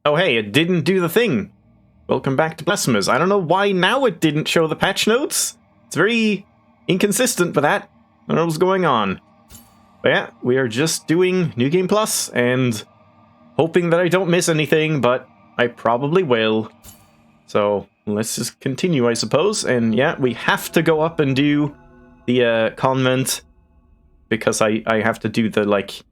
Oh hey, it didn't do the thing. Welcome back to Blasphemous. I don't know why now it didn't show the patch notes. It's very inconsistent with that. I don't know what's going on. But yeah, we are just doing New Game Plus and hoping that I don't miss anything, but I probably will. So let's just continue, I suppose. And yeah, we have to go up and do the Convent because I have to do the, like...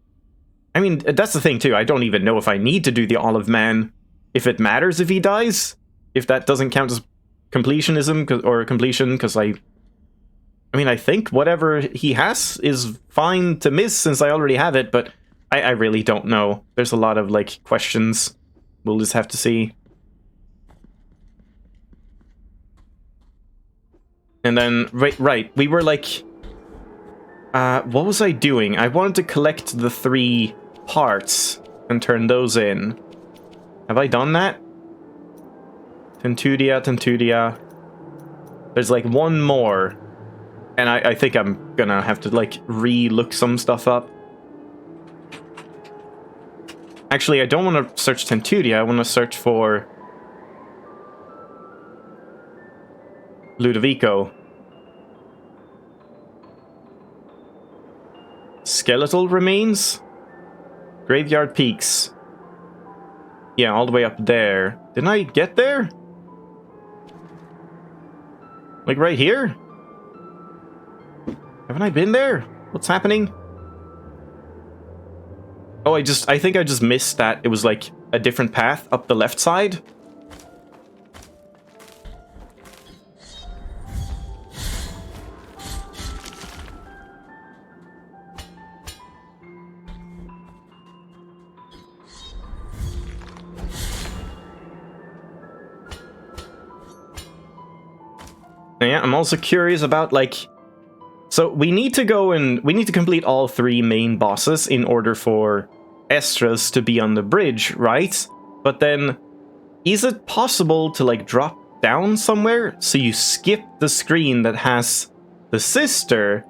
I mean, that's the thing too. I don't even know if I need to do the Olive Man. If it matters if he dies, if that doesn't count as completionism or completion, because I mean, I think whatever he has is fine to miss since I already have it, but I really don't know. There's a lot of, like, questions. We'll just have to see. And then, right, we were like... what was I doing? I wanted to collect the 3 parts and turn those in. Have I done that? Tentudia. There's like one more. And I think I'm gonna have to like re-look some stuff up. Actually, I don't want to search Tentudia. I want to search for Ludovico. Skeletal remains? Graveyard Peaks. Yeah, all the way up there. Didn't I get there? Like right here? Haven't I been there? What's happening? Oh, I think I just missed that. It was like a different path up the left side. Yeah, I'm also curious about, like... So, we need to go and... We need to complete all 3 main bosses in order for Estras to be on the bridge, right? But then, is it possible to, like, drop down somewhere so you skip the screen that has the sister?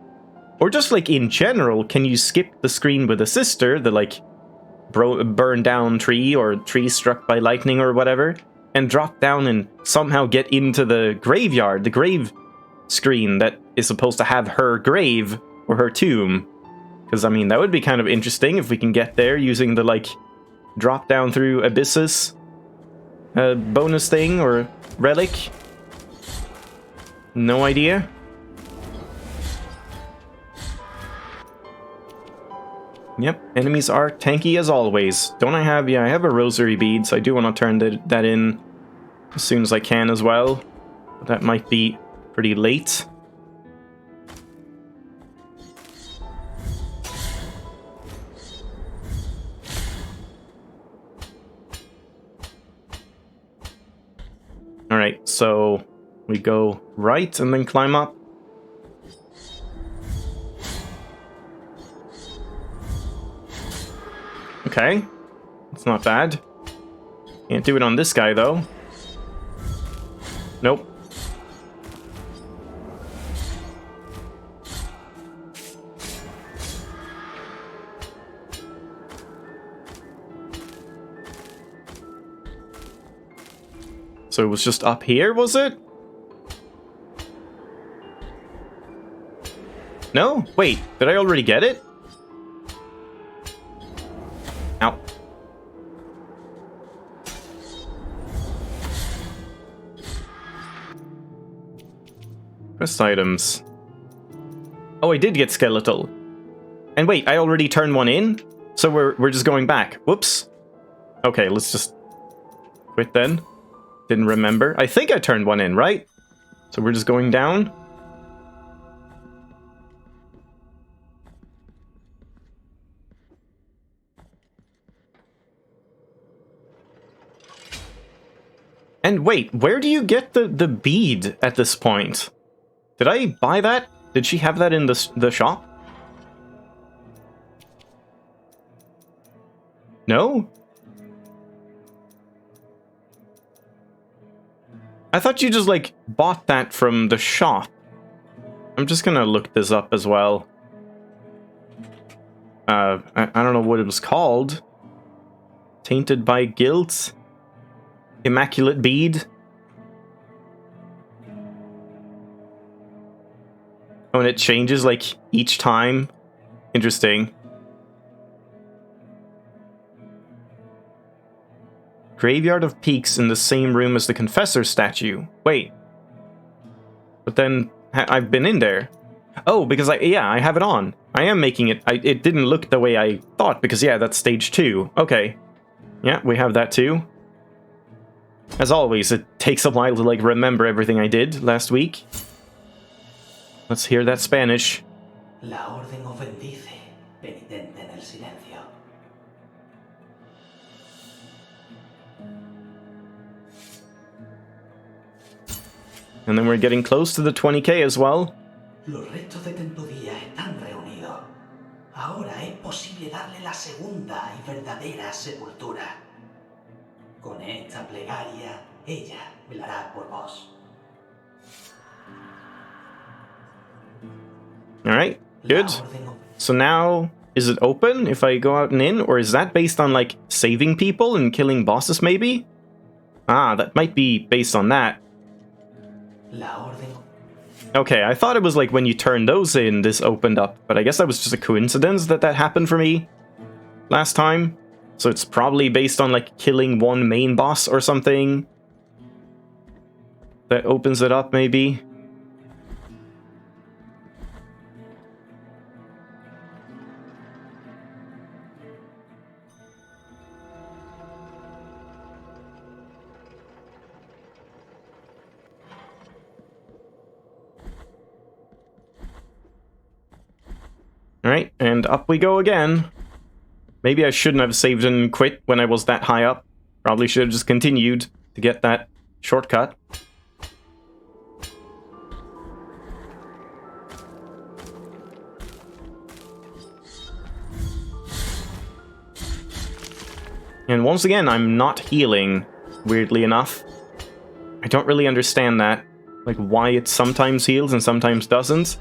Or just, like, in general, can you skip the screen with the sister, the, like, burned down tree or tree struck by lightning or whatever? And drop down and somehow get into the graveyard, the grave screen that is supposed to have her grave or her tomb. Because, I mean, that would be kind of interesting if we can get there using the, like, drop down through abysses bonus thing or relic. No idea. Yep, enemies are tanky as always. Don't I have... Yeah, I have a rosary bead, so I do want to turn that in as soon as I can as well. But that might be pretty late. Alright, so we go right and then climb up. Okay, it's not bad. Can't do it on this guy, though. Nope. So it was just up here, was it? No? Wait, did I already get it? Ow. Quest items. Oh, I did get skeletal. And wait, I already turned one in? So we're just going back. Whoops. Okay, let's just quit then. Didn't remember. I think I turned one in, right? So we're just going down. And wait, where do you get the bead at this point? Did I buy that? Did she have that in the shop? No? I thought you just, like, bought that from the shop. I'm just gonna look this up as well. I don't know what it was called. Tainted by Guilt. Immaculate Bead. Oh, and it changes, like, each time. Interesting. Graveyard of Peaks in the same room as the Confessor statue. Wait. But then, I've been in there. Oh, because I have it on. I am making it. It didn't look the way I thought, because yeah, that's stage 2. Okay. Yeah, we have that too. As always, it takes a while to, like, remember everything I did last week. Let's hear that Spanish. La orden os bendice, penitente en el silencio. And then we're getting close to the 20k as well. Los restos de Tempodía están reunidos. Ahora es posible darle la segunda y verdadera sepultura. Con esta plegaria, ella velará por vos. Alright, good. So now, is it open if I go out and in? Or is that based on, like, saving people and killing bosses, maybe? Ah, that might be based on that. Okay, I thought it was like when you turn those in, this opened up. But I guess that was just a coincidence that happened for me last time. So it's probably based on, like, killing one main boss or something. That opens it up, maybe. Alright, and up we go again. Maybe I shouldn't have saved and quit when I was that high up. Probably should have just continued to get that shortcut. And once again, I'm not healing, weirdly enough. I don't really understand that. Like, why it sometimes heals and sometimes doesn't.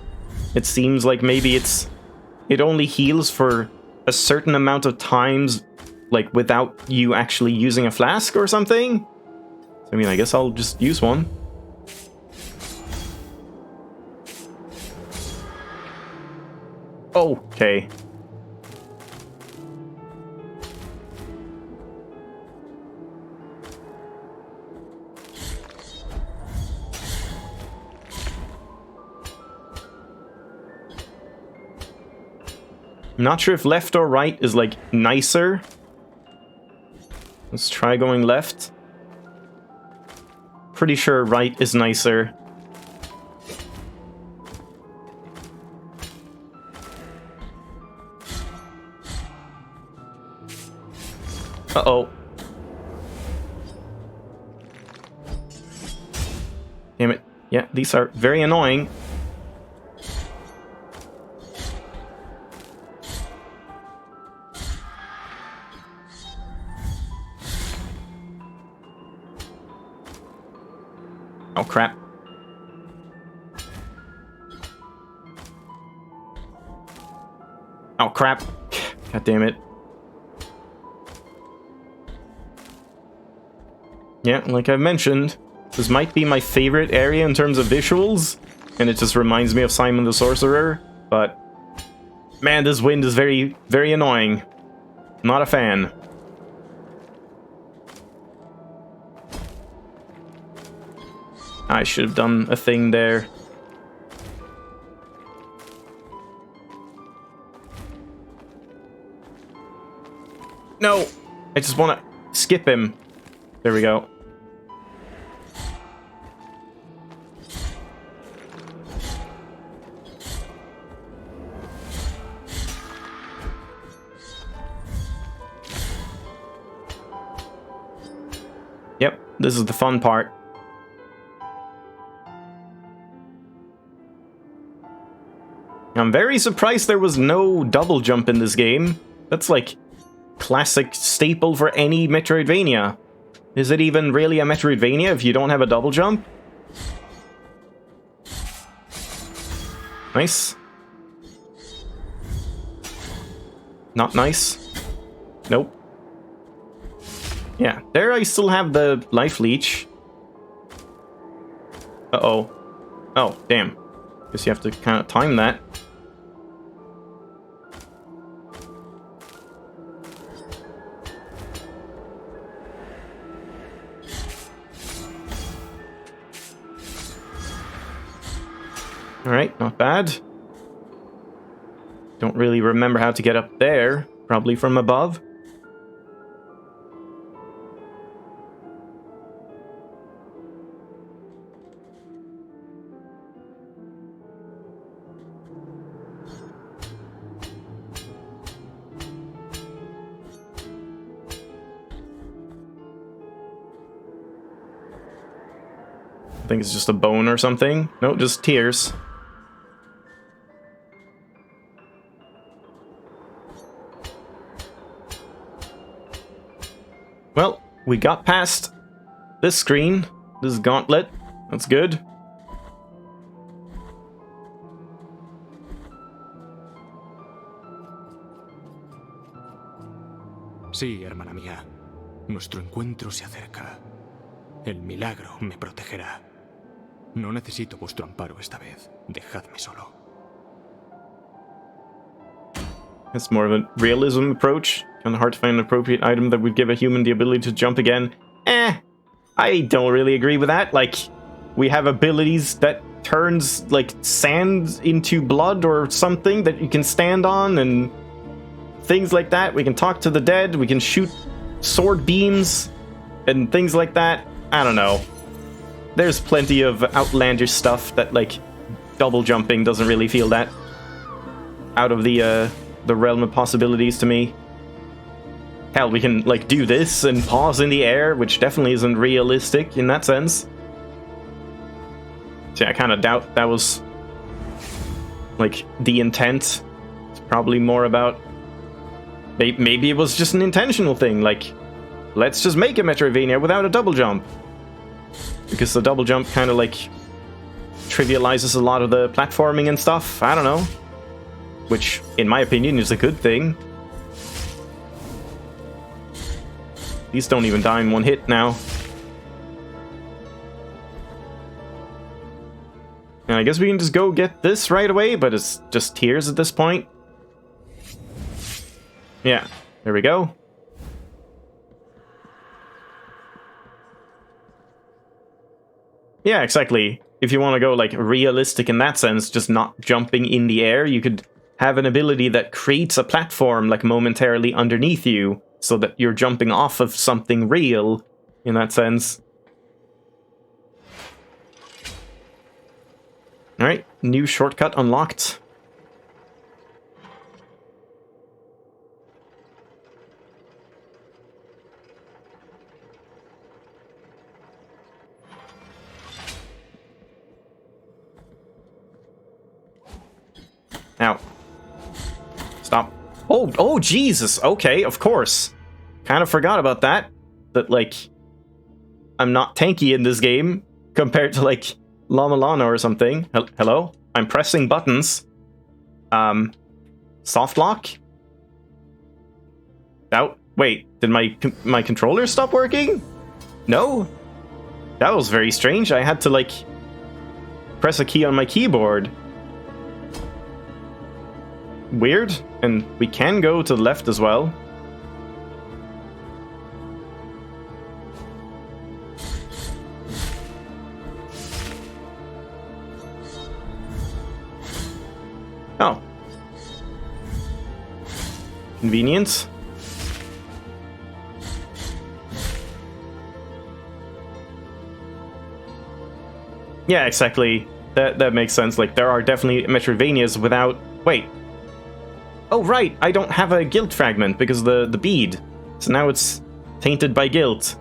It seems like maybe it only heals for a certain amount of times, like, without you actually using a flask or something. So, I mean, I guess I'll just use one. Okay. I'm not sure if left or right is, like, nicer. Let's try going left. Pretty sure right is nicer. Uh-oh. Damn it. Yeah, these are very annoying. Oh, crap. Oh, crap. God damn it. Yeah, like I mentioned, this might be my favorite area in terms of visuals, and it just reminds me of Simon the Sorcerer, but man, this wind is very, very annoying. Not a fan. I should have done a thing there. No! I just want to skip him. There we go. Yep, this is the fun part. I'm very surprised there was no double jump in this game. That's like classic staple for any Metroidvania. Is it even really a Metroidvania if you don't have a double jump? Nice. Not nice. Nope. Yeah, there I still have the life leech. Uh-oh. Oh, damn. Guess you have to kind of time that. Alright, not bad. Don't really remember how to get up there. Probably from above. I think it's just a bone or something. No, just tears. Well, we got past this screen, this gauntlet. That's good. Sí, hermana mía. Nuestro encuentro se acerca. El milagro me protegerá. No necesito vuestro amparo esta vez. Dejadme solo. It's more of a realism approach. Kind of hard to find an appropriate item that would give a human the ability to jump again. I don't really agree with that. Like, we have abilities that turns, like, sand into blood or something that you can stand on and things like that. We can talk to the dead. We can shoot sword beams and things like that. I don't know. There's plenty of outlandish stuff that, like, double jumping doesn't really feel that out of the realm of possibilities to me. Hell, we can, like, do this and pause in the air, which definitely isn't realistic in that sense. So yeah, I kind of doubt that was, like, the intent. It's probably more about... Maybe it was just an intentional thing, like, let's just make a Metroidvania without a double jump. Because the double jump kind of, like, trivializes a lot of the platforming and stuff. I don't know. Which, in my opinion, is a good thing. These don't even die in one hit now. And I guess we can just go get this right away, but it's just tears at this point. Yeah, there we go. Yeah, exactly. If you want to go, like, realistic in that sense, just not jumping in the air, you could have an ability that creates a platform, like, momentarily underneath you, so that you're jumping off of something real, in that sense. Alright, new shortcut unlocked. Ow. Stop. Oh, Jesus. Okay, of course. Kind of forgot about that. That, like, I'm not tanky in this game compared to, like, Llama Lana or something. Hello? I'm pressing buttons. Soft lock? Oh, wait. Did my controller stop working? No? That was very strange. I had to, like, press a key on my keyboard. Weird. And we can go to the left as well. Oh. Convenient. Yeah, exactly. That makes sense. Like, there are definitely Metroidvanias without... Wait. Oh, right, I don't have a guilt fragment because of the bead. So now it's tainted by guilt.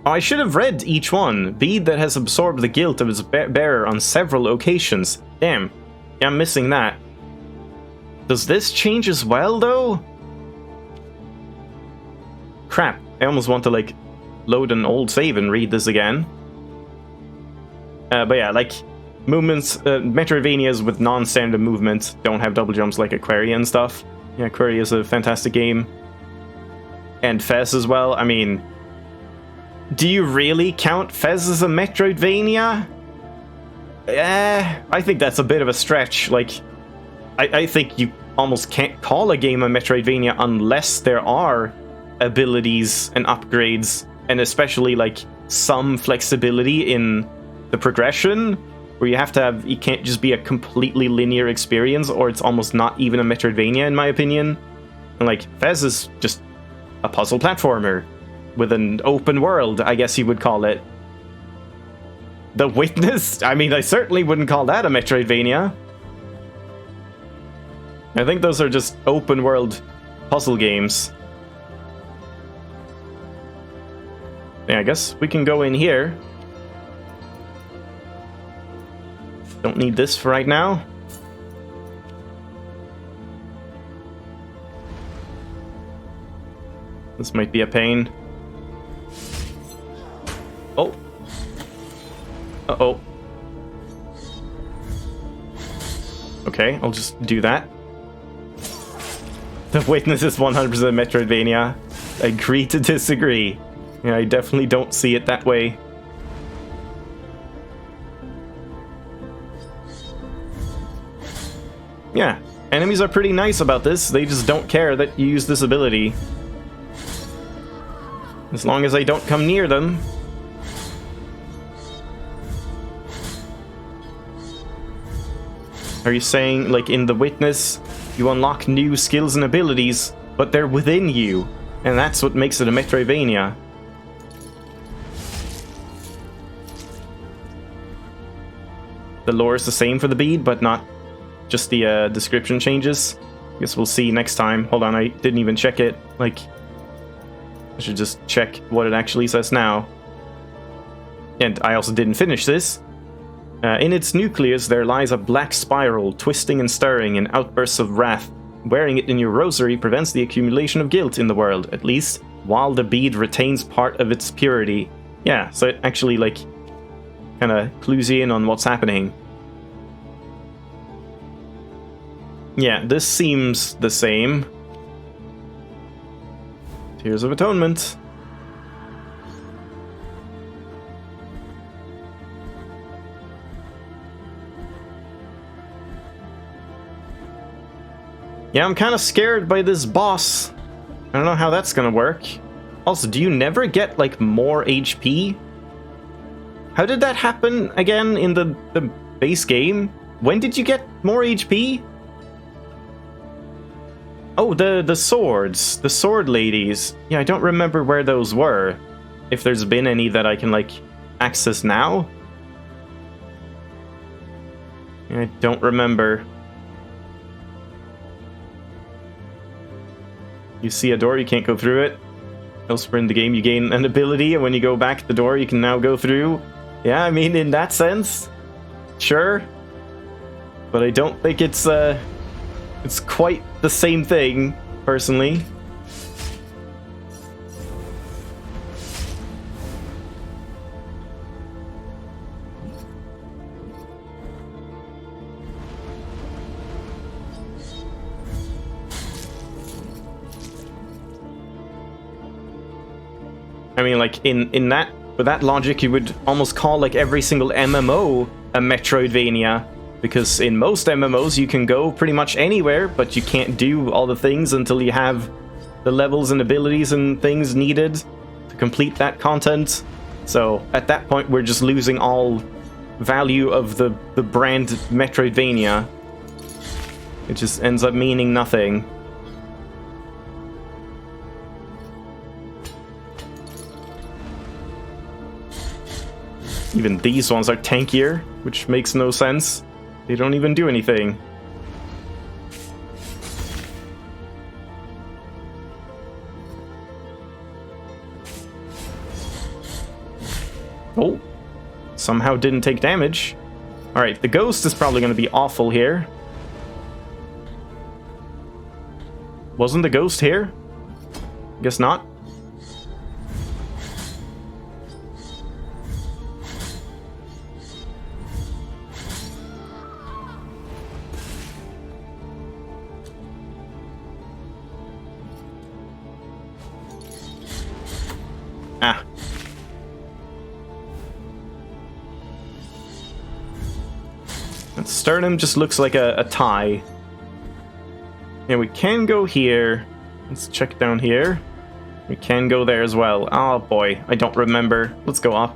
Oh, I should have read each one. Bead that has absorbed the guilt of its bearer on several occasions. Damn. Yeah, I'm missing that. Does this change as well, though? Crap. I almost want to, like, load an old save and read this again. But yeah, like... Movements, Metroidvanias with non-standard movement don't have double jumps like Aquaria and stuff. Yeah, Aquaria is a fantastic game. And Fez as well. I mean, Do you really count Fez as a Metroidvania? I think that's a bit of a stretch. Like, I think you almost can't call a game a Metroidvania unless there are abilities and upgrades, and especially like some flexibility in the progression, where you can't just be a completely linear experience, or it's almost not even a Metroidvania in my opinion. And like, Fez is just a puzzle platformer with an open world, I guess you would call it. The Witness? I mean, I certainly wouldn't call that a Metroidvania. I think those are just open world puzzle games. Yeah, I guess we can go in here. Don't need this for right now. This might be a pain. Oh. Uh-oh. Okay, I'll just do that. The Witness is 100% Metroidvania. Agree to disagree. Yeah, I definitely don't see it that way. Yeah, enemies are pretty nice about this. They just don't care that you use this ability. As long as I don't come near them. Are you saying, like in The Witness, you unlock new skills and abilities, but they're within you, and that's what makes it a Metroidvania? The lore is the same for the bead, but not just the description changes. Guess we'll see next time. Hold on, I didn't even check it. Like, I should just check what it actually says now. And I also didn't finish this. In its nucleus there lies a black spiral, twisting and stirring in outbursts of wrath. Wearing it in your rosary prevents the accumulation of guilt in the world, at least, while the bead retains part of its purity. Yeah, so it actually, like, kind of clues you in on what's happening. Yeah, this seems the same. Tears of Atonement. Yeah, I'm kind of scared by this boss. I don't know how that's gonna work. Also, do you never get, like, more HP? How did that happen again in the base game? When did you get more HP? Oh, the swords. The sword ladies. Yeah, I don't remember where those were. If there's been any that I can, like, access now. I don't remember. You see a door, you can't go through it. Elsewhere in the game, you gain an ability, and when you go back the door, you can now go through. Yeah, I mean, in that sense, sure. But I don't think it's quite the same thing, personally. I mean, like, with that logic, you would almost call, like, every single MMO a Metroidvania, because in most MMOs you can go pretty much anywhere, but you can't do all the things until you have the levels and abilities and things needed to complete that content. So at that point, we're just losing all value of the brand Metroidvania. It just ends up meaning nothing. Even these ones are tankier, which makes no sense. They don't even do anything. Oh, somehow didn't take damage. Alright, the ghost is probably going to be awful here. Wasn't the ghost here? Guess not. Ah. That sternum just looks like a tie. And we can go here. Let's check down here. We can go there as well. Oh boy, I don't remember. Let's go up.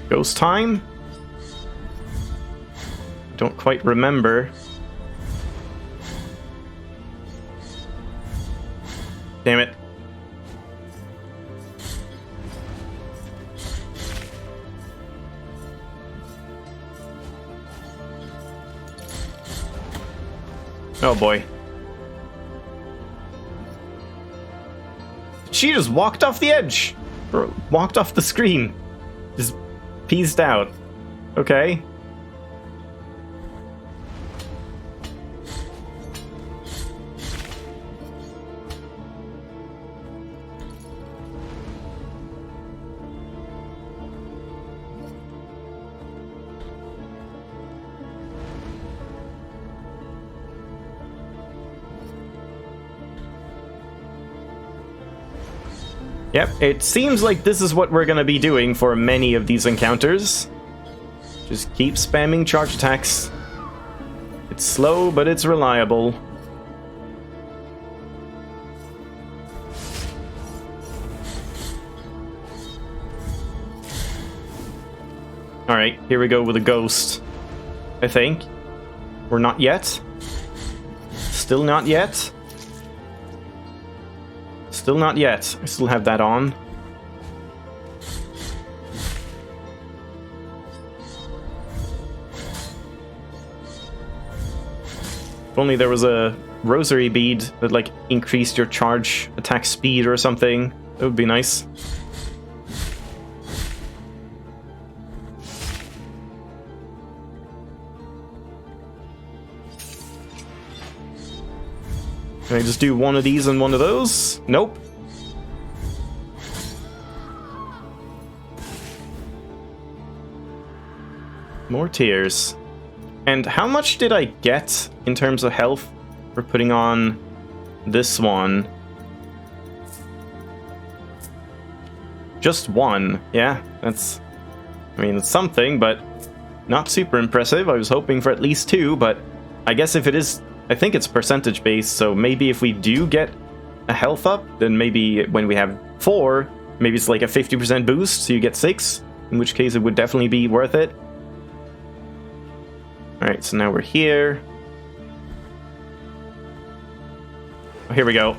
Ghost time? Don't quite remember. Damn it. Oh boy. She just walked off the edge. Or walked off the screen. Just peased out. Okay. Yep, it seems like this is what we're gonna be doing for many of these encounters. Just keep spamming charge attacks. It's slow, but it's reliable. Alright, here we go with a ghost. I think. We're not yet. Still not yet. Still not yet. I still have that on. If only there was a rosary bead that like increased your charge attack speed or something. That would be nice. Can I just do one of these and one of those? Nope. More tears. And how much did I get in terms of health for putting on this one? Just one. Yeah, that's... I mean, it's something, but not super impressive. I was hoping for at least two, but I guess if it is... I think it's percentage based, so maybe if we do get a health up, then maybe when we have 4, maybe it's like a 50% boost, so you get 6, in which case it would definitely be worth it. Alright, so now we're here. Oh, here we go.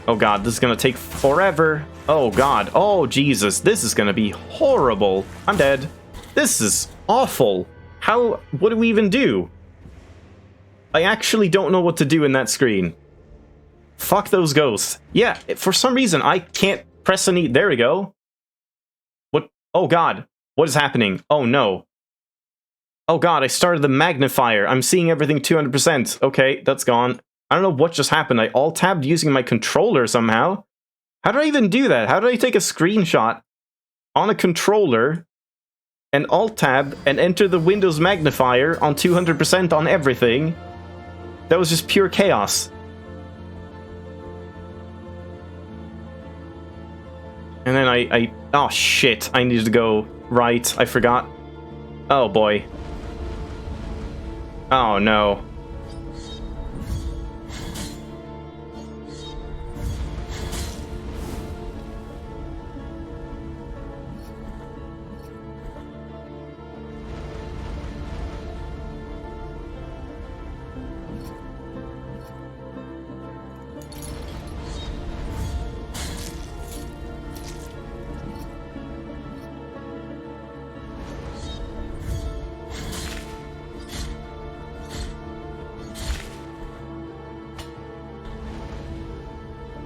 Oh god, this is gonna take forever. Oh god, oh Jesus, this is gonna be horrible. I'm dead. This is awful. How, what do we even do? I actually don't know what to do in that screen. Fuck those ghosts. Yeah, for some reason, I can't press any... There we go. What? Oh god. What is happening? Oh no. Oh god, I started the magnifier. I'm seeing everything 200%. Okay, that's gone. I don't know what just happened. I alt-tabbed using my controller somehow. How did I even do that? How did I take a screenshot on a controller and alt-tab and enter the Windows magnifier on 200% on everything? That was just pure chaos. And then I oh shit, I needed to go right. I forgot. Oh boy. Oh no.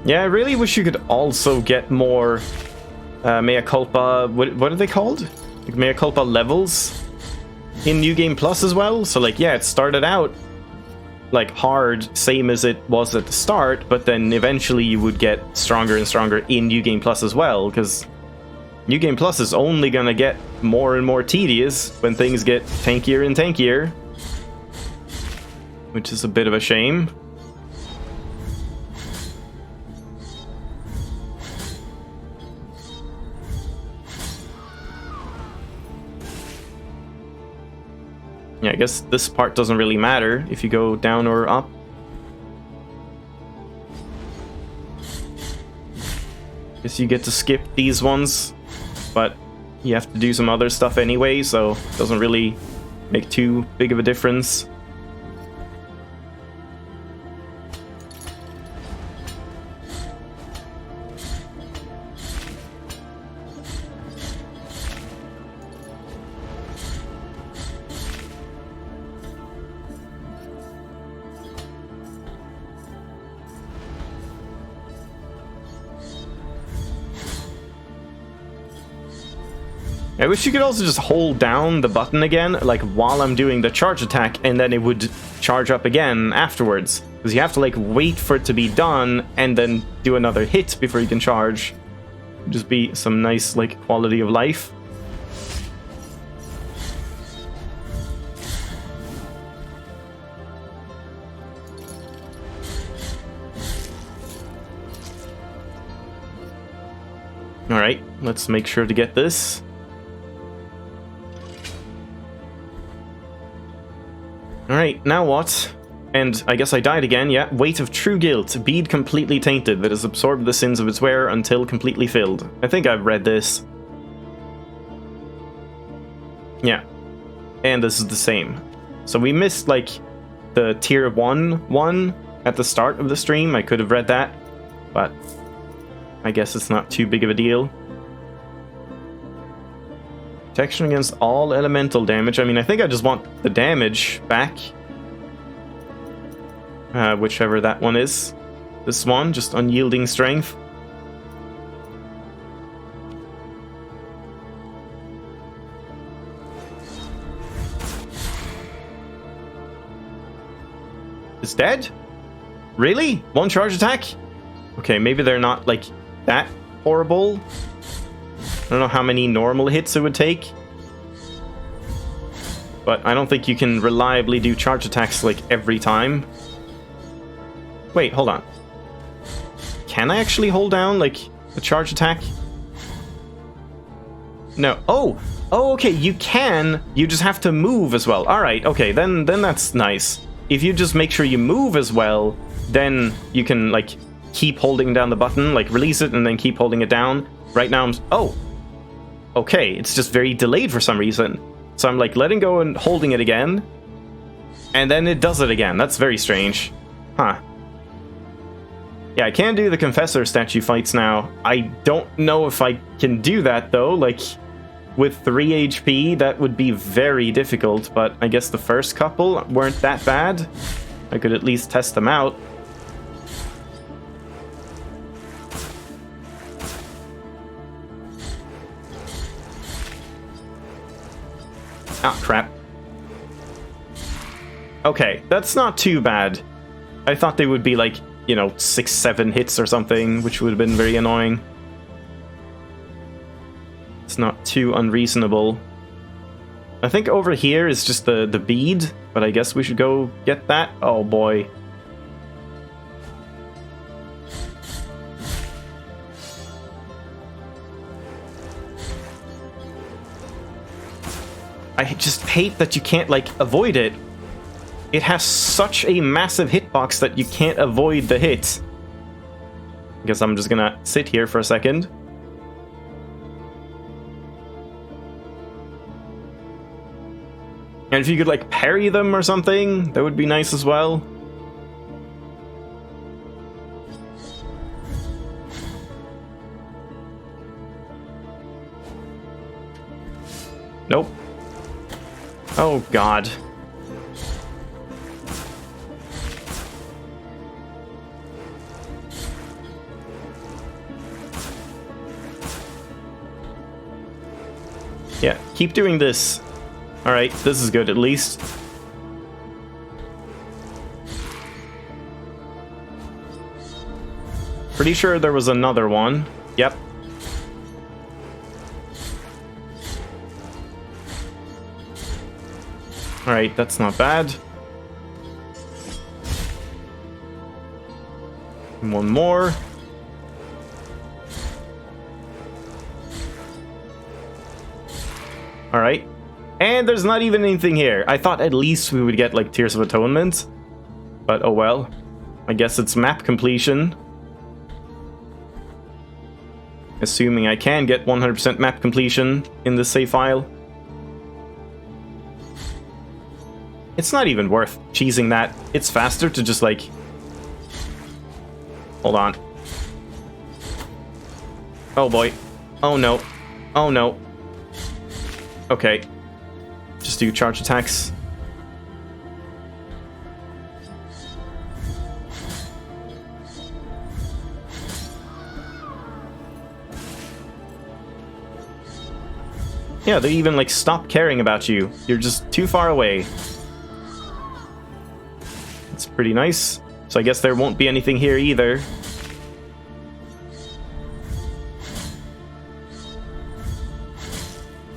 Yeah, I really wish you could also get more Mea Culpa... What are they called? Like Mea Culpa levels in New Game Plus as well. So, like, yeah, it started out, like, hard, same as it was at the start, but then eventually you would get stronger and stronger in New Game Plus as well, because New Game Plus is only gonna get more and more tedious when things get tankier and tankier. Which is a bit of a shame. Yeah, I guess this part doesn't really matter if you go down or up. Guess you get to skip these ones, but you have to do some other stuff anyway, so it doesn't really make too big of a difference. I wish you could also just hold down the button again, like while I'm doing the charge attack, and then it would charge up again afterwards. Because you have to like wait for it to be done and then do another hit before you can charge. Just be some nice like quality of life. Alright, let's make sure to get this. Alright, now what? And I guess I died again, yeah. Weight of true guilt. Bead completely tainted that has absorbed the sins of its wearer until completely filled. I think I've read this. Yeah. And this is the same. So we missed, like, the tier 1 one at the start of the stream. I could have read that. But I guess it's not too big of a deal. Protection against all elemental damage. I mean, I think I just want the damage back. Whichever that one is. This one, just unyielding strength. It's dead? Really? One charge attack? Okay, maybe they're not, like, that horrible. I don't know how many normal hits it would take. But I don't think you can reliably do charge attacks, like, every time. Wait, hold on. Can I actually hold down, like, a charge attack? No. Oh! Oh, okay, you can. You just have to move as well. Alright, okay, then that's nice. If you just make sure you move as well, then you can, like, keep holding down the button, like, release it and then keep holding it down. Right now I'm... Oh! Okay, it's just very delayed for some reason. So I'm like letting go and holding it again. And then it does it again. That's very strange. Huh. Yeah, I can do the Confessor statue fights now. I don't know if I can do that though. Like, with 3 HP, that would be very difficult. But I guess the first couple weren't that bad. I could at least test them out. Ah, crap. Okay, that's not too bad. I thought they would be like, you know, 6-7 hits or something, which would have been very annoying. It's not too unreasonable. I think over here is just the bead, but I guess we should go get that. Oh boy. I just hate that you can't, like, avoid it. It has such a massive hitbox that you can't avoid the hit. I guess I'm just gonna sit here for a second. And if you could, like, parry them or something, that would be nice as well. Nope. Oh, God. Yeah, keep doing this. Alright, this is good at least. Pretty sure there was another one. Yep. Alright, that's not bad. And one more. Alright. And there's not even anything here. I thought at least we would get, like, Tears of Atonement. But, oh well. I guess it's map completion. Assuming I can get 100% map completion in this save file. It's not even worth cheesing that. It's faster to just, like... Hold on. Oh boy. Oh no. Oh no. Okay. Just do charge attacks. Yeah, they even, like, stop caring about you. You're just too far away. It's pretty nice. So I guess there won't be anything here either.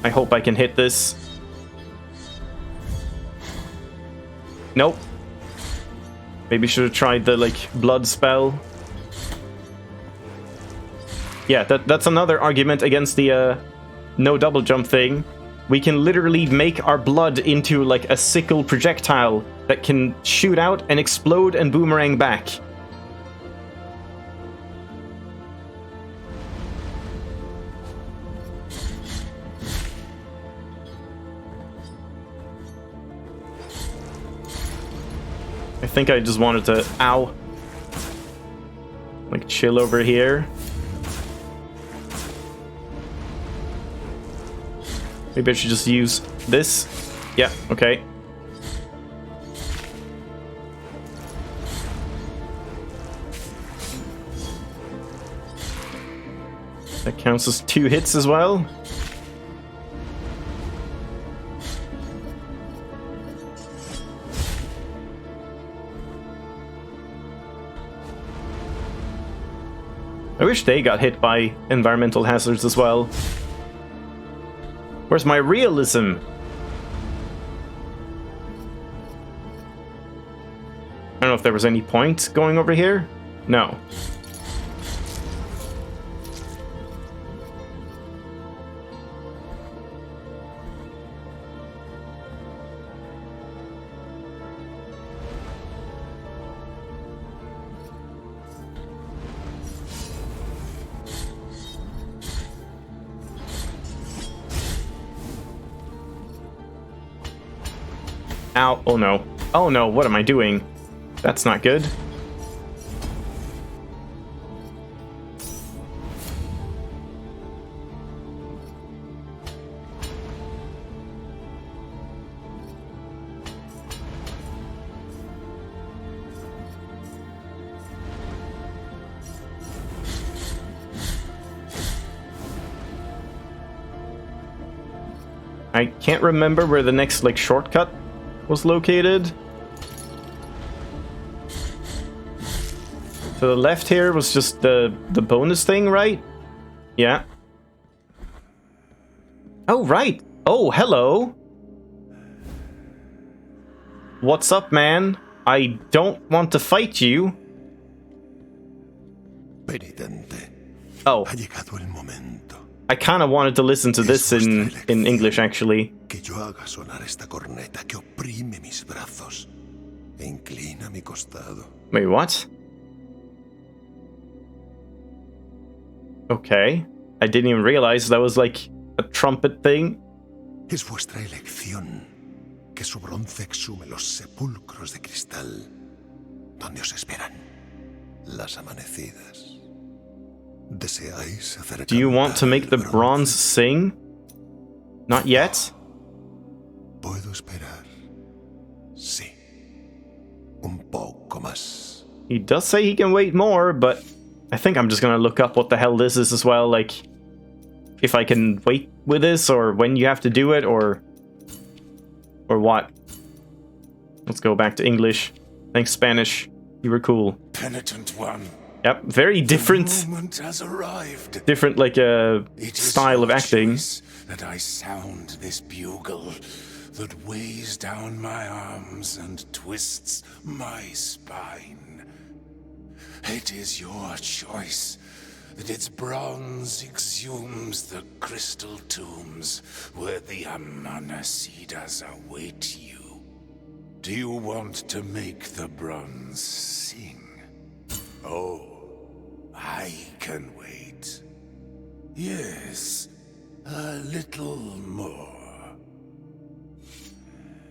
I hope I can hit this. Nope. Maybe should have tried the, like, blood spell. Yeah, that's another argument against the no double jump thing. We can literally make our blood into, like, a sickle projectile that can shoot out and explode and boomerang back. I think I just wanted to, ow, like, chill over here. Maybe I should just use this. Yeah, okay. That counts as 2 hits as well. I wish they got hit by environmental hazards as well. Where's my realism? I don't know if there was any point going over here. No. Ow. Oh no. Oh no, what am I doing? That's not good. I can't remember where the next, like, shortcut was located. To the left here was just the bonus thing, right? Yeah. Oh, right. Oh, hello. What's up, man? I don't want to fight you. Penitente. Oh. Ha llegado el momento. I kind of wanted to listen to this in English, actually. Que yo haga sonar esta corneta que oprime mis brazos e inclina mi costado. Wait, what? Okay. I didn't even realize that was like a trumpet thing. Es vuestra elección que su bronce exhume los sepulcros de cristal donde os esperan las amanecidas. ¿Deseáis hacer Do you want to make the cantar el bronze sing? Not yet? Puedo esperar. Sí. Un poco más. He does say he can wait more, but I think I'm just gonna look up what the hell this is as well, like if I can wait with this, or when you have to do it, or what. Let's go back to English. Thanks, Spanish. You were cool. Penitent one. Yep, very different. The moment has arrived. Different, like, It is style of your acting. choice that I sound this bugle, that weighs down my arms and twists my spine. It is your choice that its bronze exhumes the crystal tombs where the Amanasidas await you. Do you want to make the bronze sing? Oh, I can wait. Yes, a little more.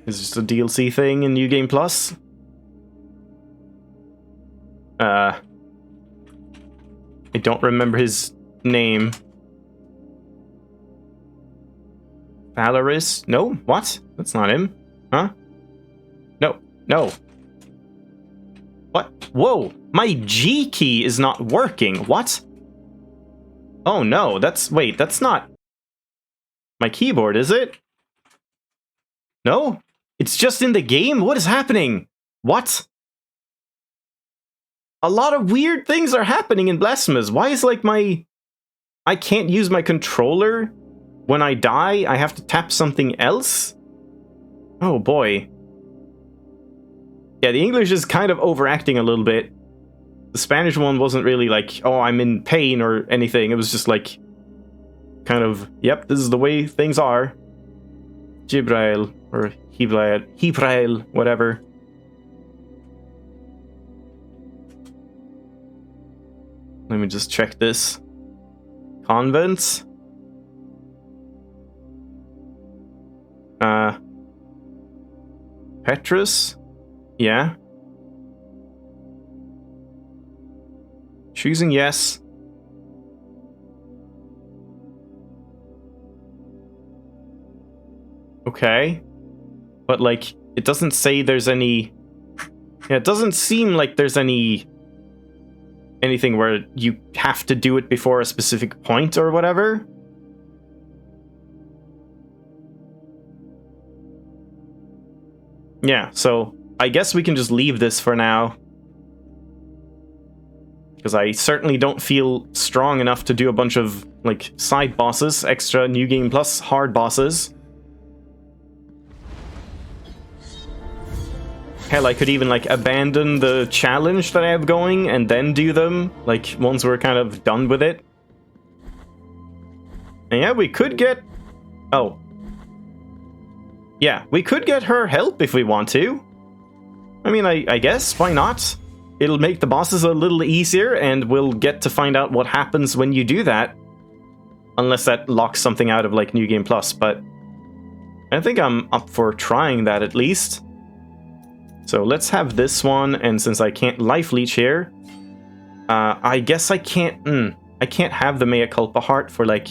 Is this a DLC thing in New Game Plus? I don't remember his name. Valoris? No? What? That's not him. Huh? No. No. What? Whoa! My G key is not working. What? Oh no, wait, that's not my keyboard, is it? No? It's just in the game? What is happening? What? A lot of weird things are happening in Blasphemous. Why is like I can't use my controller when I die? I have to tap something else? Oh boy. Yeah, the English is kind of overacting a little bit. The Spanish one wasn't really like, oh, I'm in pain or anything. It was just like, kind of, yep, this is the way things are. Gibrail, or Hebrail, whatever. Let me just check this. Convent. Petrus? Yeah. Choosing yes. Okay. But, like, it doesn't say there's any... Yeah, it doesn't seem like there's anything where you have to do it before a specific point or whatever. Yeah, so I guess we can just leave this for now. Because I certainly don't feel strong enough to do a bunch of, like, side bosses, extra New Game Plus hard bosses. Hell, I could even, like, abandon the challenge that I have going and then do them, like, once we're kind of done with it. And yeah, we could get... Oh. Yeah, we could get her help if we want to. I mean, I guess, why not? It'll make the bosses a little easier, and we'll get to find out what happens when you do that. Unless that locks something out of, like, New Game Plus, but... I think I'm up for trying that at least. So let's have this one, and since I can't life leech here... I guess I can't... I can't have the Mea Culpa heart for, like,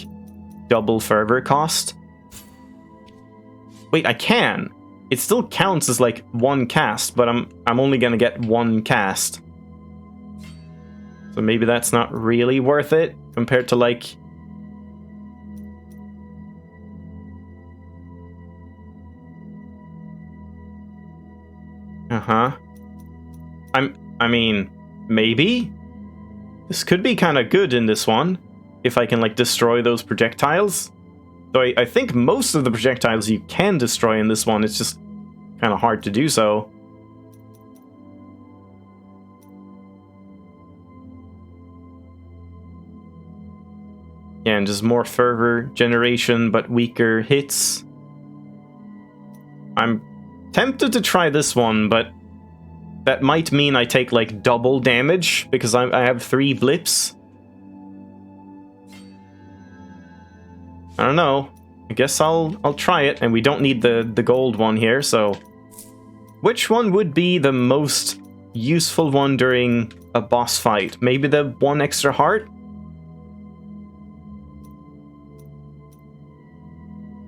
double fervor cost. Wait, I can! It still counts as, like, one cast, but I'm only gonna get one cast. So maybe that's not really worth it, compared to, like... Uh-huh. I mean, maybe? This could be kind of good in this one, if I can, like, destroy those projectiles. So I think most of the projectiles you can destroy in this one, it's just kind of hard to do so. Yeah, and just more fervor generation, but weaker hits. I'm tempted to try this one, but that might mean I take, like, double damage, because I have 3 blips. I don't know. I guess I'll try it, and we don't need the gold one here, so... Which one would be the most useful one during a boss fight? Maybe the 1 extra heart?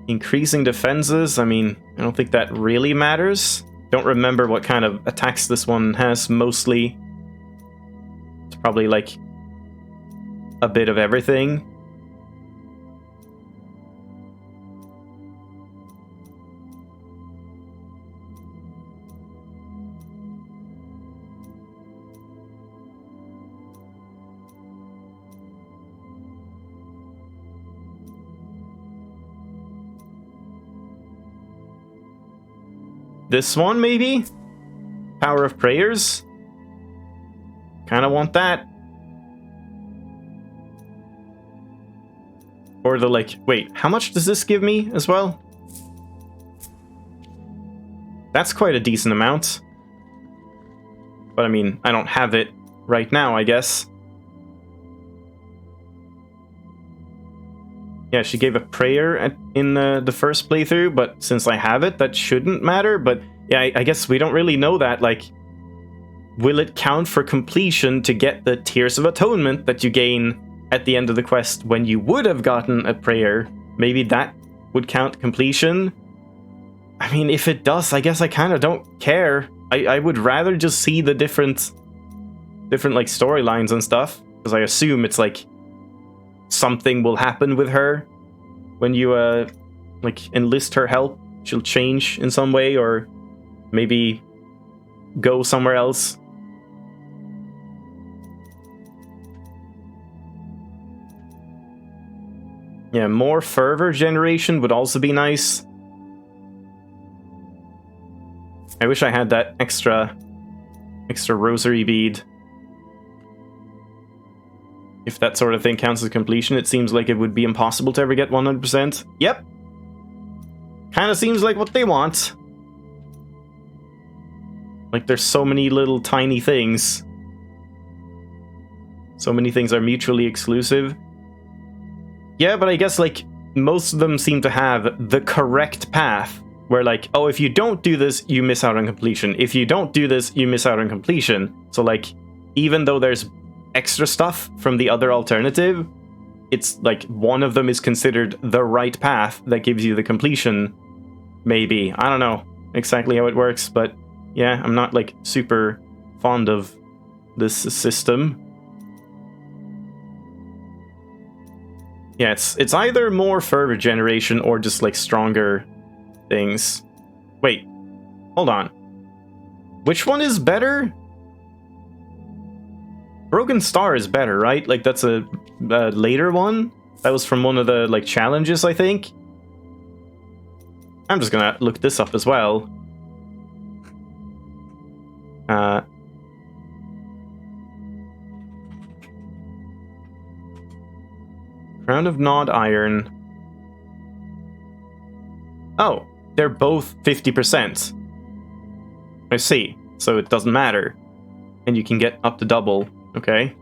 Increasing defenses? I mean, I don't think that really matters. Don't remember what kind of attacks this one has, mostly. It's probably, like, a bit of everything. this one, maybe? Power of Prayers? Kinda want that. Or the, like... Wait, how much does this give me as well? That's quite a decent amount. But I mean, I don't have it right now, I guess. Yeah, she gave a prayer in the first playthrough, but since I have it, that shouldn't matter. But yeah, I guess we don't really know that. Like, will it count for completion to get the Tears of Atonement that you gain at the end of the quest when you would have gotten a prayer? Maybe that would count completion? I mean, if it does, I guess I kind of don't care. I would rather just see the different like storylines and stuff, because I assume it's like something will happen with her when you like enlist her help. She'll change in some way, or maybe go somewhere else. Yeah, more fervor generation would also be nice. I wish I had that extra rosary bead. If that sort of thing counts as completion, it seems like it would be impossible to ever get 100%. Yep. Kind of seems like what they want. Like, there's so many little tiny things. So many things are mutually exclusive. Yeah, but I guess, like, most of them seem to have the correct path. Where, like, oh, if you don't do this, you miss out on completion. If you don't do this, you miss out on completion. So, like, even though there's extra stuff from the other alternative, it's like one of them is considered the right path that gives you the completion. Maybe. I don't know exactly how it works, but yeah, I'm not, like, super fond of this system. Yeah, it's either more fervor generation or just, like, stronger things. Wait, hold on. Which one is better? Broken Star is better, right? Like, that's a later one? That was from one of the, like, challenges, I think? I'm just gonna look this up as well. Crown of Gnawed Iron. Oh, they're both 50%. I see. So it doesn't matter. And you can get up to double. Okay.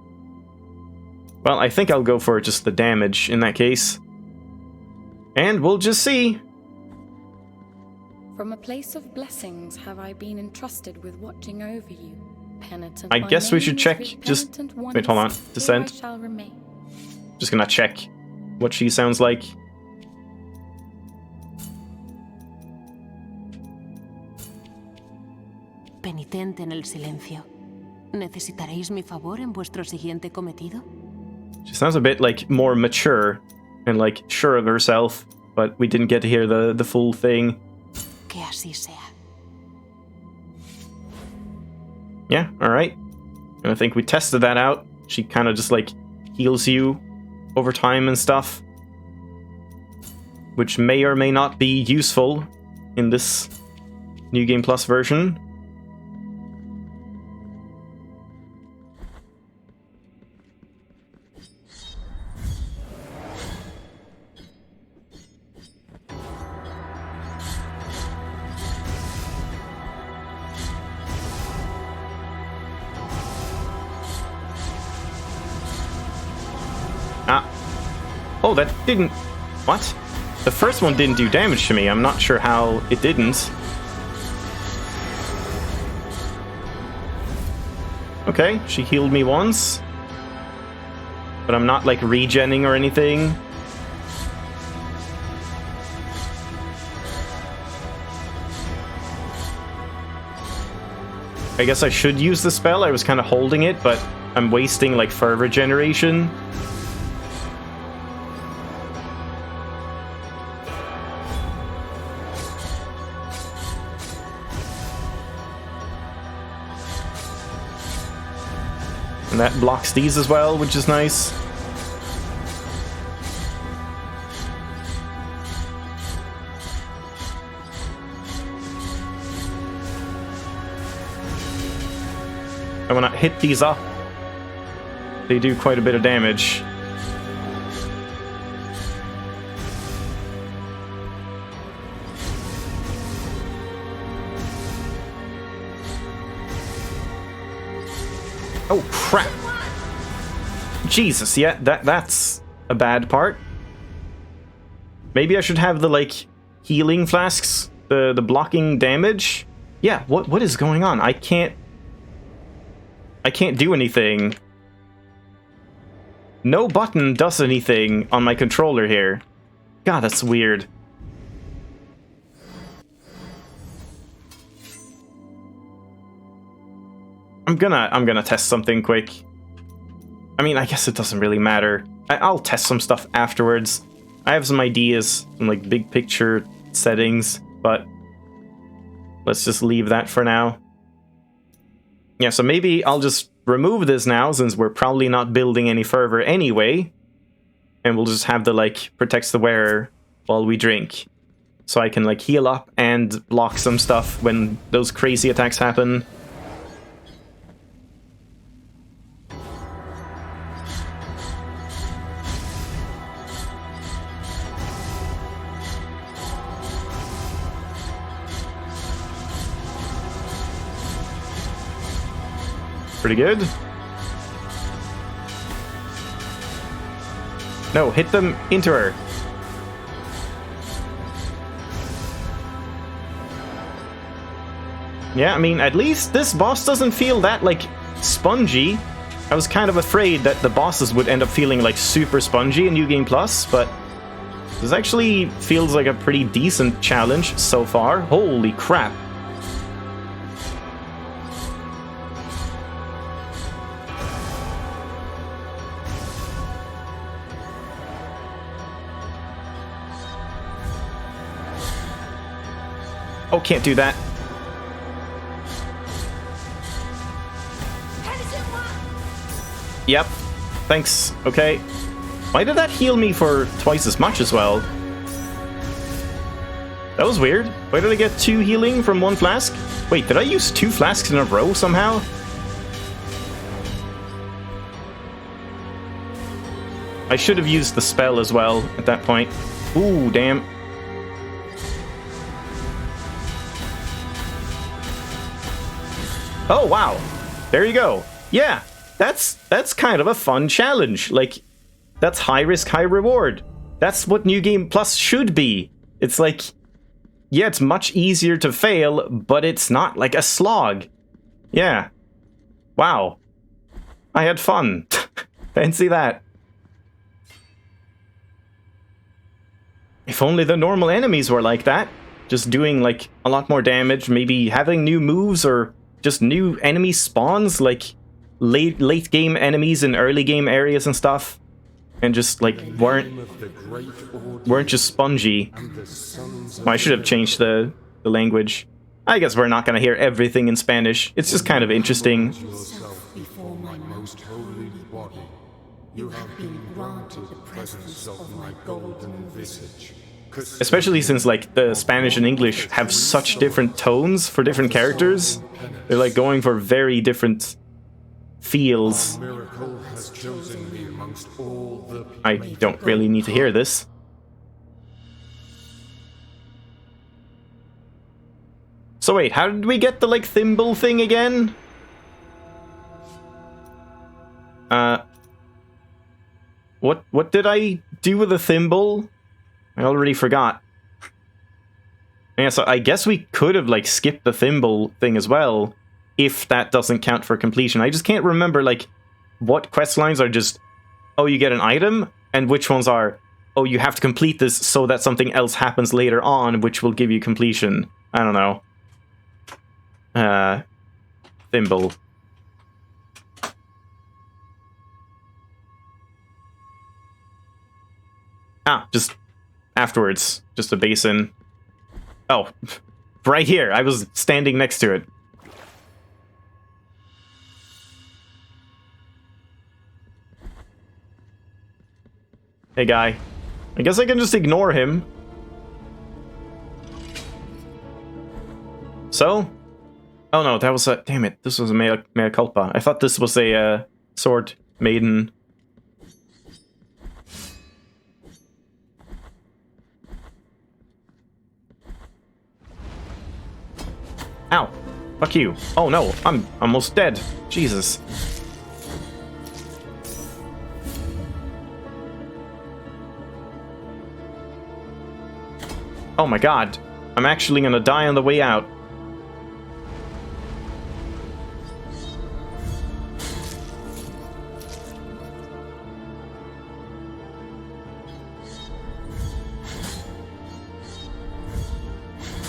Well, I think I'll go for just the damage in that case. And we'll just see. From a place of blessings have I been entrusted with watching over you, penitent. I guess we should check. Just wait, hold on. Descent. Just gonna check what she sounds like. Penitente en el silencio. ¿Necesitaréis mi favor en vuestro siguiente cometido? She sounds a bit like more mature and like sure of herself, but we didn't get to hear the full thing. Que así sea. Yeah, alright. And I think we tested that out. She kind of just like heals you over time and stuff, which may or may not be useful in this New Game Plus version. Oh, that didn't... What? The first one didn't do damage to me. I'm not sure how it didn't. Okay, she healed me once. But I'm not, like, regenning or anything. I guess I should use the spell. I was kind of holding it, but I'm wasting, like, fervor generation. And that blocks these as well, which is nice. And when I hit these up, they do quite a bit of damage. Oh crap! Jesus, yeah, that's a bad part. Maybe I should have the like healing flasks, the blocking damage. Yeah, what is going on? I can't do anything. No button does anything on my controller here. God, that's weird. I'm gonna test something quick. I mean, I guess it doesn't really matter. I'll test some stuff afterwards. I have some ideas, some like big picture settings, but let's just leave that for now. Yeah, so maybe I'll just remove this now, since we're probably not building any further anyway. And we'll just have the, like, protects the wearer while we drink. So I can, like, heal up and block some stuff when those crazy attacks happen. Pretty good. No, hit them into her. Yeah, I mean, at least this boss doesn't feel that, like, spongy. I was kind of afraid that the bosses would end up feeling, like, super spongy in New Game Plus, but this actually feels like a pretty decent challenge so far. Holy crap. Oh, can't do that. Yep. Thanks. Okay. Why did that heal me for twice as much as well? That was weird. Why did I get 2 healing from 1 flask? Wait, did I use 2 flasks in a row somehow? I should have used the spell as well at that point. Ooh, damn. Oh, wow. There you go. Yeah, that's kind of a fun challenge. Like, that's high risk, high reward. That's what New Game Plus should be. It's like, yeah, it's much easier to fail, but it's not like a slog. Yeah. Wow. I had fun. Fancy that. If only the normal enemies were like that. Just doing, like, a lot more damage, maybe having new moves or just new enemy spawns, like late game enemies in early game areas and stuff, and just like weren't just spongy. Well, I should have changed the language. I guess we're not gonna hear everything in Spanish. It's just kind of interesting. Before my most holy body, you have been granted the presence of my golden visage. Especially since, like, the Spanish and English have such different tones for different characters. They're, like, going for very different feels. I don't really need to hear this. So wait, how did we get the, like, thimble thing again? What did I do with the thimble? I already forgot. Yeah, so I guess we could have, like, skipped the thimble thing as well, if that doesn't count for completion. I just can't remember, like, what quest lines are just, oh, you get an item, and which ones are, oh, you have to complete this so that something else happens later on, which will give you completion. I don't know. Thimble. Ah, just afterwards. Just a basin. Oh, right here. I was standing next to it. Hey, guy. I guess I can just ignore him. So, Oh no, that was a... Damn it, this was a mea culpa. I thought this was a sword maiden. Ow! Fuck you. Oh no, I'm almost dead. Jesus. Oh my god. I'm actually gonna die on the way out.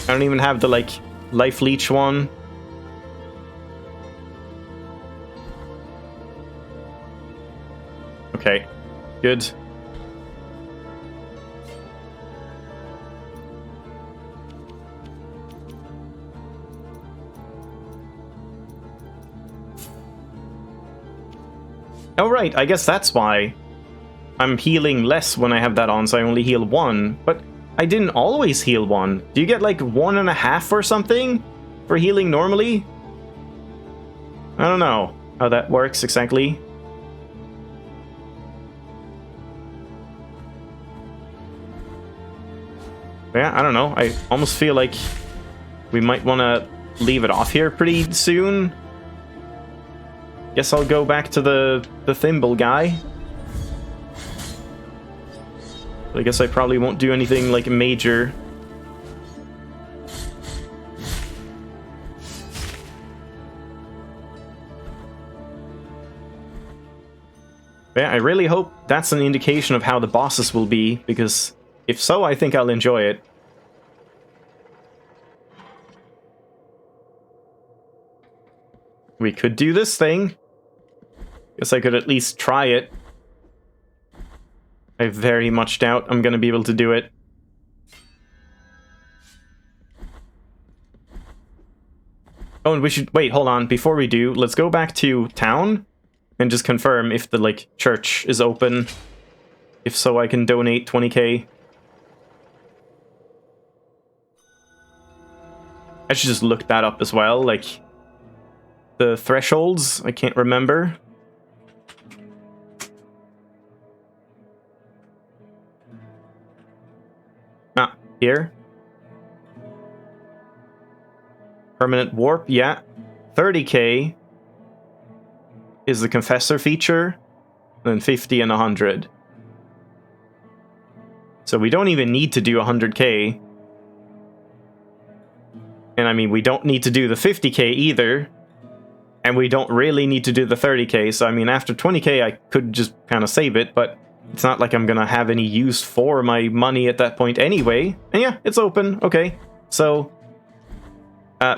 I don't even have the, like, life leech one. Okay, good. Oh right, I guess that's why I'm healing less when I have that on, so I only heal 1. But I didn't always heal 1. Do you get like 1.5 or something for healing normally? I don't know how that works exactly. Yeah, I don't know. I almost feel like we might want to leave it off here pretty soon. Guess I'll go back to the thimble guy. But I guess I probably won't do anything like major. Yeah, I really hope that's an indication of how the bosses will be, because if so, I think I'll enjoy it. We could do this thing. Guess I could at least try it. I very much doubt I'm gonna be able to do it. Oh, and we should... Wait, hold on. Before we do, let's go back to town and just confirm if the, like, church is open. If so, I can donate 20k. I should just look that up as well, like... The thresholds, I can't remember. Ah, here. Permanent warp, yeah. 30k is the confessor feature, then 50 and 100. So we don't even need to do 100k. And I mean, we don't need to do the 50k either. And we don't really need to do the 30k, so I mean, after 20k I could just kind of save it, but it's not like I'm gonna have any use for my money at that point anyway. And yeah, it's open, okay. So,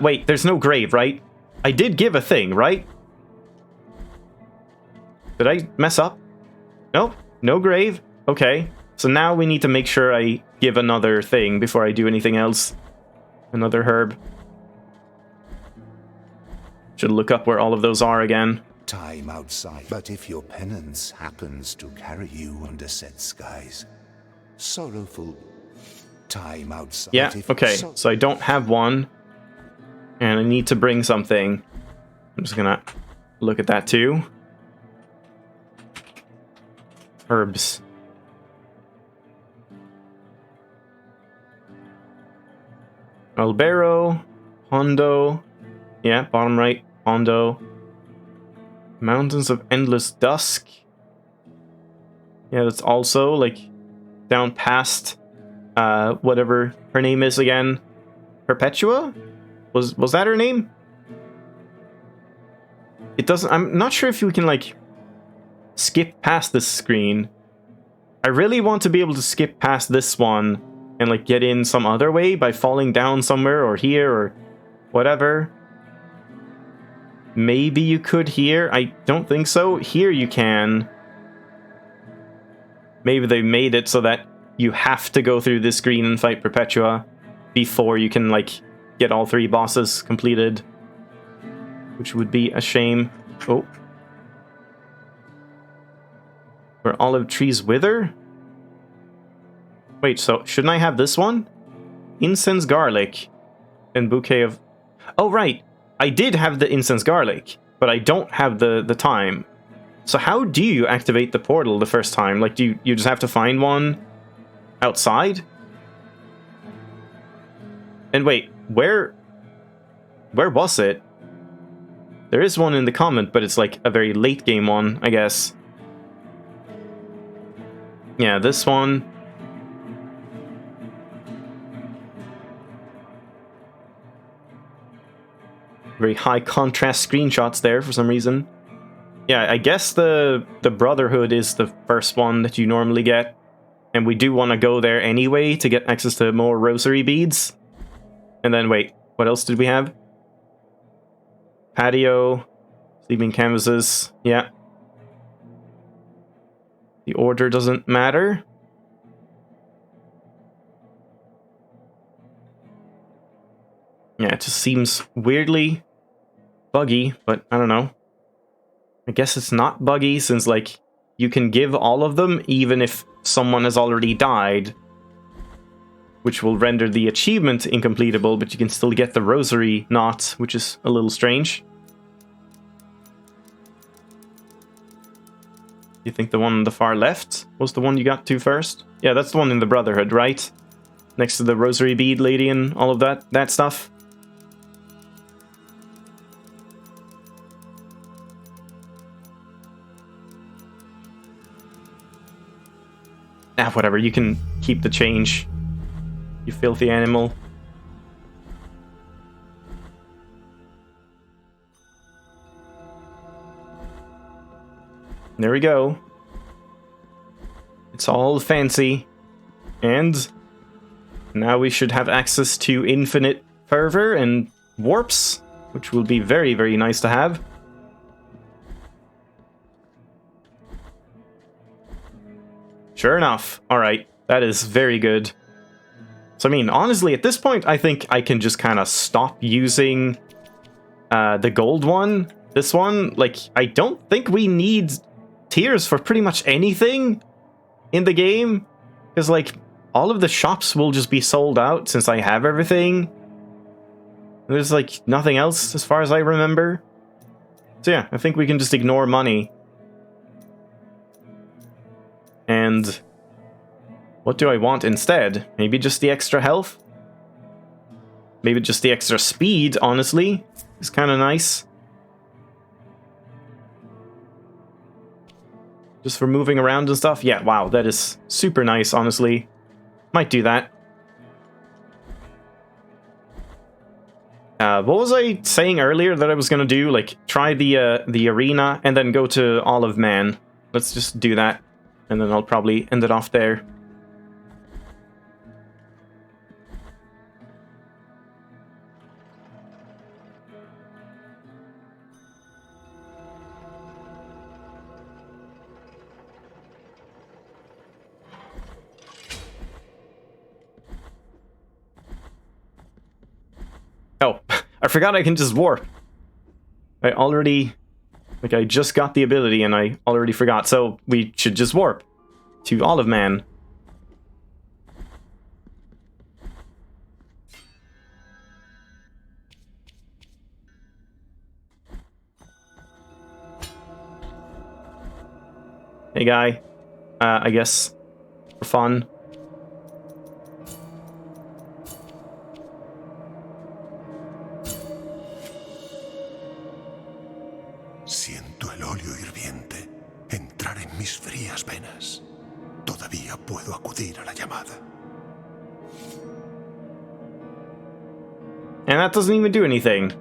wait, there's no grave, right? I did give a thing, right? Did I mess up? Nope, no grave. Okay, so now we need to make sure I give another thing before I do anything else. Another herb. Should look up where all of those are again. Time outside. But if your penance happens to carry you under set skies, sorrowful time outside. Yeah, okay, so I don't have one. And I need to bring something. I'm just gonna look at that too. Herbs. Albero, Hondo. Yeah, bottom right, Hondo. Mountains of Endless Dusk. Yeah, that's also, like, down past, whatever her name is again. Perpetua? Was that her name? It doesn't... I'm not sure if you can, like, skip past this screen. I really want to be able to skip past this one and, like, get in some other way by falling down somewhere or here or whatever. Maybe you could here. I don't think so. Here you can. Maybe they made it so that you have to go through this screen and fight Perpetua before you can, like, get all 3 bosses completed. Which would be a shame. Oh. Where olive trees wither? Wait, so shouldn't I have this one? Incense garlic. And bouquet of... Oh, right. I did have the incense garlic, but I don't have the thyme. So how do you activate the portal the first time? Like, do you just have to find one outside? And wait, where was it? There is one in the convent, but it's like a very late game one, I guess. Yeah, this one. Very high contrast screenshots there for some reason. Yeah, I guess the Brotherhood is the first one that you normally get. And we do want to go there anyway to get access to more rosary beads. And then, wait, what else did we have? Patio, sleeping canvases, yeah. The order doesn't matter. Yeah, it just seems weirdly buggy, but I don't know. I guess it's not buggy since, like, you can give all of them even if someone has already died, which will render the achievement incompletable, but you can still get the rosary knot, which is a little strange. You think the one on the far left was the one you got to first? Yeah, that's the one in the Brotherhood, right? Next to the rosary bead lady and all of that stuff. Ah, whatever, you can keep the change, you filthy animal. There we go. It's all fancy. And now we should have access to infinite fervor and warps, which will be very, very nice to have. Sure enough. Alright, that is very good. So I mean, honestly, at this point, I think I can just kind of stop using the gold one. This one, like, I don't think we need tiers for pretty much anything in the game. Because, like, all of the shops will just be sold out since I have everything. There's, like, nothing else as far as I remember. So yeah, I think we can just ignore money. And what do I want instead? Maybe just the extra health? Maybe just the extra speed, honestly. It's kind of nice. Just for moving around and stuff? Yeah, wow, that is super nice, honestly. Might do that. What was I saying earlier that I was gonna do? Like, try the arena and then go to Olive Man. Let's just do that. And then I'll probably end it off there. Oh, I forgot I can just warp. I just got the ability and I already forgot, so we should just warp to Olive Man. Hey guy, I guess for fun. Siento el óleo hirviente entrar en mis frías venas. Todavía puedo acudir a la llamada. And that doesn't even do anything.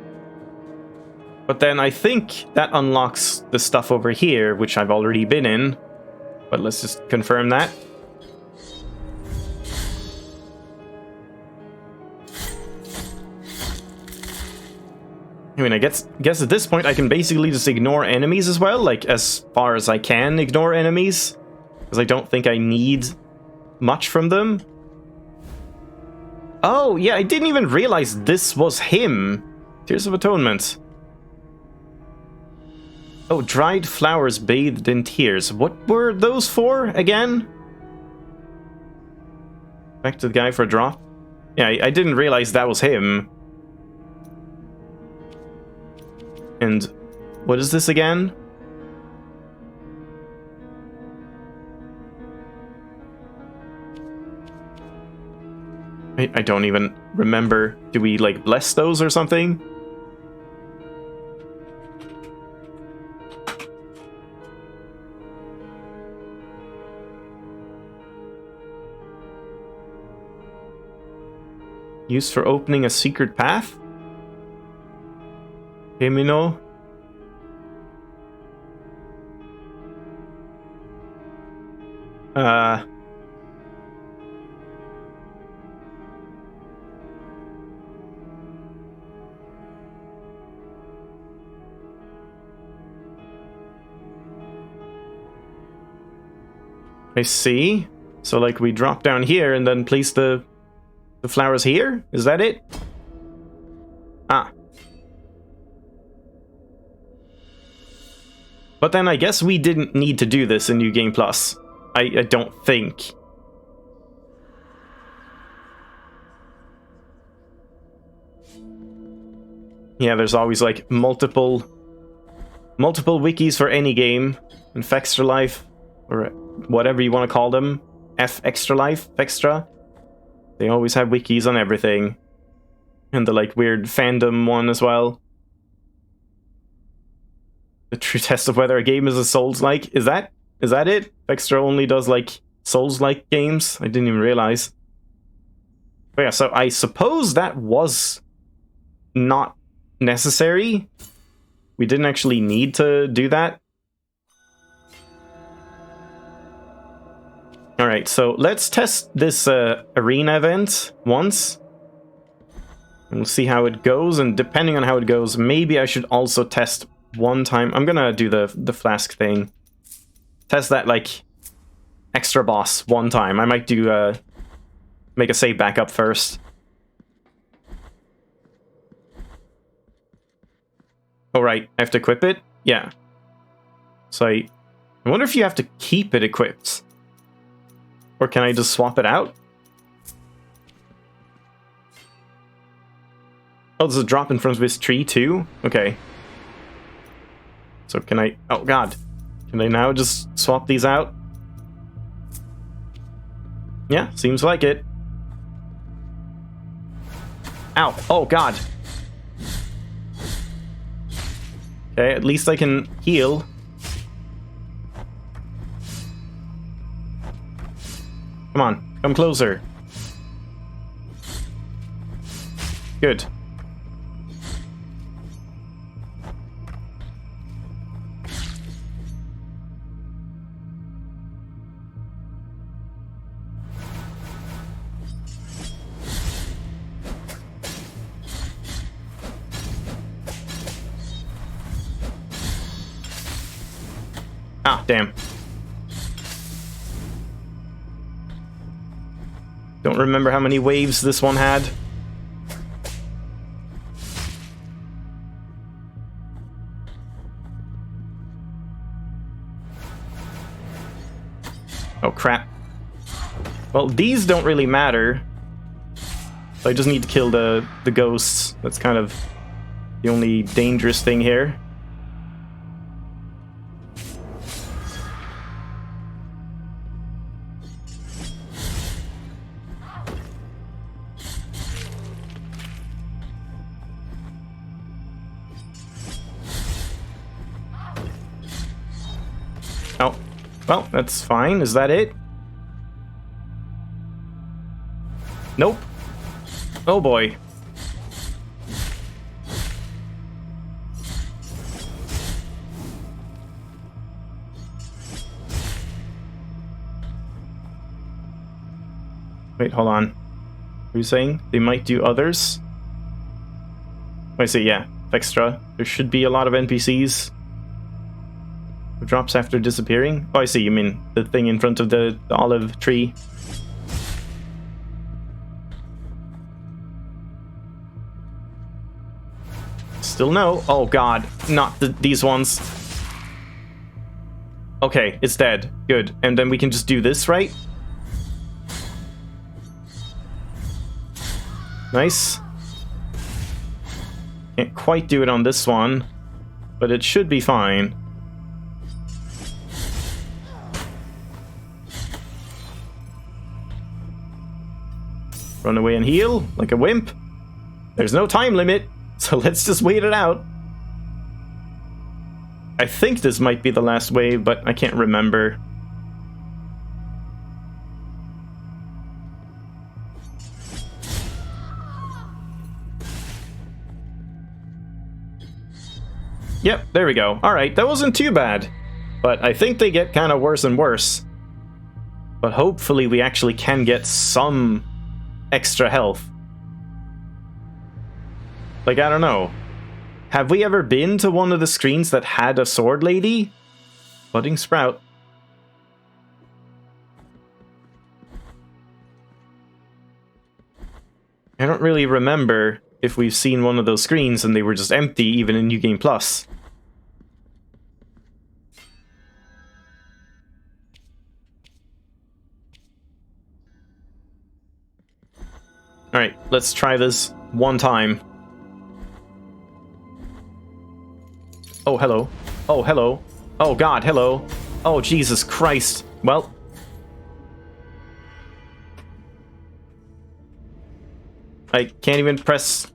But then I think that unlocks the stuff over here, which I've already been in. But let's just confirm that. I mean, I guess at this point I can basically just ignore enemies as well, like as far as I can ignore enemies, because I don't think I need much from them. Oh, yeah, I didn't even realize this was him. Tears of Atonement. Oh, dried flowers bathed in tears. What were those for, again? Back to the guy for a drop. Yeah, I didn't realize that was him. And what is this again? I don't even remember. Do we, like, bless those or something? Used for opening a secret path? Himino? I see. So, like, we drop down here and then place the flowers here? Is that it? Ah. But then I guess we didn't need to do this in New Game Plus. I don't think. Yeah, there's always, like, multiple wikis for any game. And Fextra Life, or whatever you want to call them. F Extra Life, Fextra. They always have wikis on everything. And the, like, weird fandom one as well. The true test of whether a game is a Souls-like. Is that it? Fextra only does, like, Souls-like games? I didn't even realize. But yeah, so I suppose that was not necessary. We didn't actually need to do that. Alright, so let's test this arena event once. And we'll see how it goes, and depending on how it goes, maybe I should also test one time. I'm gonna do the flask thing. Test that, like, extra boss one time. I might do, make a save backup first. Oh, right, I have to equip it? Yeah. So I wonder if you have to keep it equipped. Or can I just swap it out? Oh, there's a drop in front of this tree too? Okay. So can I... Oh, God. Can I now just swap these out? Yeah, seems like it. Ow. Oh, God. Okay, at least I can heal. Come on, come closer. Good. Ah, damn. Don't remember how many waves this one had. Oh, crap. Well, these don't really matter. So I just need to kill the ghosts. That's kind of the only dangerous thing here. Oh, well, that's fine. Is that it? Nope. Oh boy. Wait, hold on. What are you saying? They might do others? I see, yeah. Extra. There should be a lot of NPCs. Drops after disappearing? Oh, I see. You mean the thing in front of the olive tree. Still no. Oh, God. Not these ones. Okay, it's dead. Good. And then we can just do this, right? Nice. Can't quite do it on this one. but it should be fine. Run away and heal like a wimp. There's no time limit, so let's just wait it out. I think this might be the last wave, but I can't remember. Yep, there we go. Alright, that wasn't too bad. But I think they get kind of worse and worse. But hopefully we actually can get some extra health. Like, I don't know. Have we ever been to one of the screens that had a sword lady? Budding Sprout. I don't really remember if we've seen one of those screens and they were just empty even in New Game Plus. Alright, let's try this one time. Oh, hello. Oh, hello. Oh, God, hello. Oh, Jesus Christ. Well. I can't even press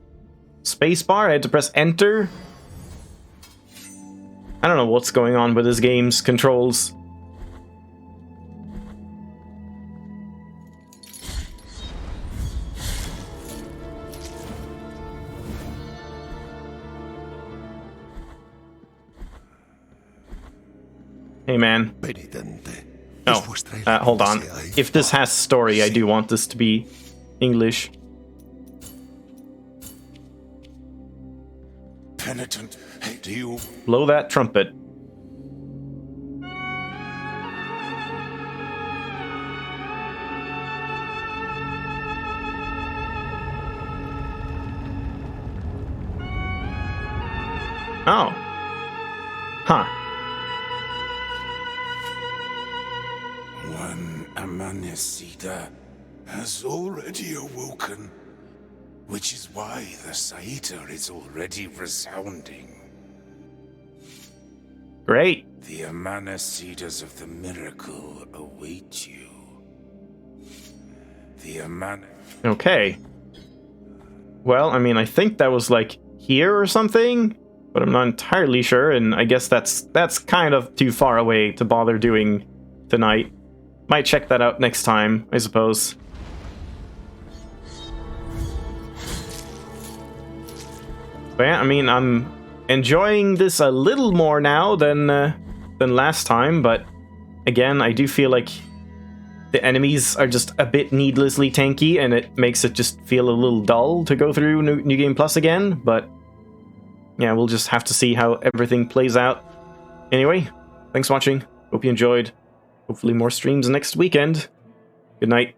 spacebar. I had to press enter. I don't know what's going on with this game's controls. Hey, man. Oh, hold on. If this has story, I do want this to be English. Penitent, do you... Blow that trumpet. Oh. Huh. One Amanecida has already awoken, which is why the Saita is already resounding. Great. The Amanecidas of the miracle await you. The Okay. Well, I mean, I think that was like here or something, but I'm not entirely sure, and I guess that's kind of too far away to bother doing tonight. Might check that out next time, I suppose. But yeah, I mean, I'm enjoying this a little more now than last time, but again, I do feel like the enemies are just a bit needlessly tanky, and it makes it just feel a little dull to go through New Game Plus again, but yeah, we'll just have to see how everything plays out. Anyway, thanks for watching. Hope you enjoyed. Hopefully more streams next weekend. Good night.